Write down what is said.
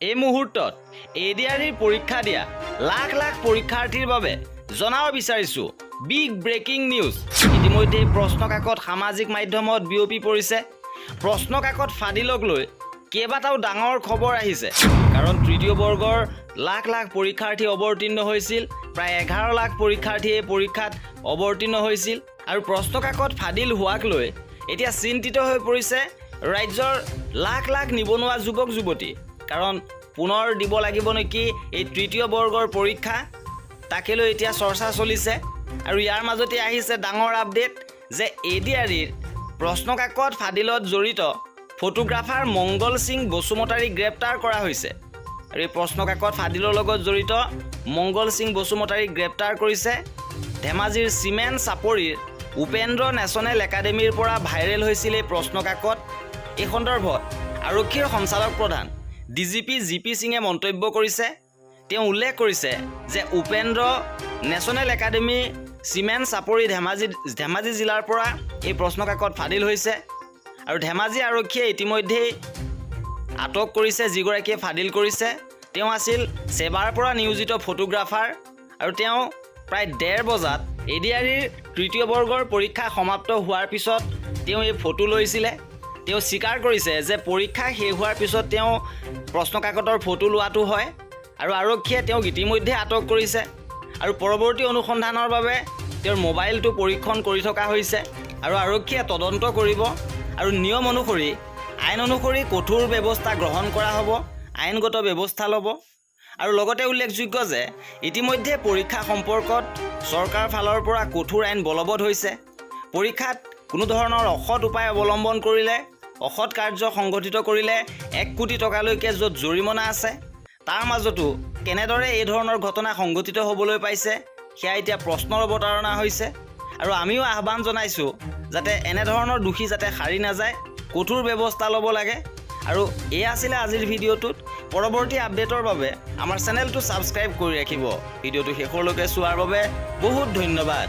এই মুহূৰ্তত এডিআৰইৰ পৰীক্ষা দিয়া লাখ লাখ পৰীক্ষাৰ্থীৰ বাবে জনাব বিচাৰিছো বিগ ব্ৰেকিং নিউজ। ইতিমধ্যে প্ৰশ্নকাকত সামাজিক মাধ্যমত বিয়পি পৰিছে। প্ৰশ্নকাকত ফাদিলক লৈ কেইবাটাও ডাঙৰ খবৰ আহিছে। কাৰণ তৃতীয় বৰ্গৰ লাখ লাখ পৰীক্ষাৰ্থী অৱতীৰ্ণ হৈছিল। প্ৰায় 11 লাখ পৰীক্ষাৰ্থীয়ে পৰীক্ষাত অৱতীৰ্ণ হৈছিল। আৰু প্ৰশ্নকাকত ফাদিল হোৱাক লৈ এতিয়া চিন্তিত হৈ পৰিছে ৰাজ্যৰ লাখ লাখ নিবনুৱা যুৱক যুৱতী। কাৰণ পুনৰ দিব লাগিব নেকি এই তৃতীয় বৰ্গৰ পৰীক্ষা, তাকে লৈ এতিয়া চৰ্চা চলিছে। আৰু ইয়াৰ মাজতে আহিছে ডাঙৰ আপডেট যে এডিআৰইৰ প্ৰশ্নকাকত ফাদিলত জড়িত ফটোগ্ৰাফাৰ মংগল সিং বসুমতাৰীক গ্ৰেপ্তাৰ কৰা হৈছে। আৰু এই প্ৰশ্নকাকত ফাদিলৰ লগত জড়িত মংগল সিং বসুমতাৰীক গ্ৰেপ্তাৰ কৰিছে ধেমাজিৰ চিমেণ্ট চাপৰিৰ উপেন্দ্ৰ নেশ্যনেল একাডেমীৰ পৰা ভাইৰেল হৈছিল এই প্ৰশ্নকাকত। এই সন্দৰ্ভত আৰক্ষীৰ সঞ্চালক প্ৰধান ডিজিপি জিপি সিঙে মন্তব্য কৰিছে। তেওঁ উল্লেখ কৰিছে যে উপেন্দ্ৰ নেশ্যনেল একাডেমী চিমেণ্ট চাপৰি ধেমাজি জিলাৰ পৰা এই প্ৰশ্নকাকত ফাদিল হৈছে। আৰু ধেমাজি আৰক্ষীয়ে ইতিমধ্যেই আটক কৰিছে যিগৰাকীয়ে ফাদিল কৰিছে। তেওঁ আছিল সেৱাৰ পৰা নিয়োজিত ফটোগ্ৰাফাৰ। আৰু তেওঁ প্ৰায় 1:30 বজাত এডিআৰইৰ তৃতীয় বৰ্গৰ পৰীক্ষা সমাপ্ত হোৱাৰ পিছত তেওঁ এই ফটো লৈছিলে। তেওঁ স্বীকাৰ কৰিছে যে পৰীক্ষা শেষ হোৱাৰ পিছত তেওঁ প্ৰশ্নকাকতৰ ফটো লোৱাটো হয়। আৰু আৰক্ষীয়ে তেওঁক ইতিমধ্যে আটক কৰিছে। আৰু পৰৱৰ্তী অনুসন্ধানৰ বাবে তেওঁৰ মোবাইলটো পৰীক্ষণ কৰি থকা হৈছে। আৰু আৰক্ষীয়ে তদন্ত কৰিব আৰু নিয়ম অনুসৰি আইন অনুসৰি কঠোৰ ব্যৱস্থা গ্ৰহণ কৰা হ'ব, আইনগত ব্যৱস্থা ল'ব। আৰু লগতে উল্লেখযোগ্য যে ইতিমধ্যে পৰীক্ষা সম্পৰ্কত চৰকাৰৰ ফালৰ পৰা কঠোৰ আইন বলবৎ হৈছে। পৰীক্ষাত কোনো ধৰণৰ অসৎ উপায় অৱলম্বন কৰিলে, অসৎ কাৰ্য সংঘটিত কৰিলে 1 কোটি টকালৈকে য'ত জৰিমনা আছে, তাৰ মাজতো কেনেদৰে এই ধৰণৰ ঘটনা সংঘটিত হ'বলৈ পাইছে সেয়া এতিয়া প্ৰশ্নৰ অৱতাৰণা হৈছে। আৰু আমিও আহ্বান জনাইছোঁ যাতে এনেধৰণৰ দোষী যাতে সাৰি নাযায়, কঠোৰ ব্যৱস্থা ল'ব লাগে। আৰু এয়া আছিলে আজিৰ ভিডিঅ'টোত। পৰৱৰ্তী আপডেটৰ বাবে আমাৰ চেনেলটো ছাবস্ক্ৰাইব কৰি ৰাখিব। ভিডিঅ'টো শেষলৈকে চোৱাৰ বাবে বহুত ধন্যবাদ।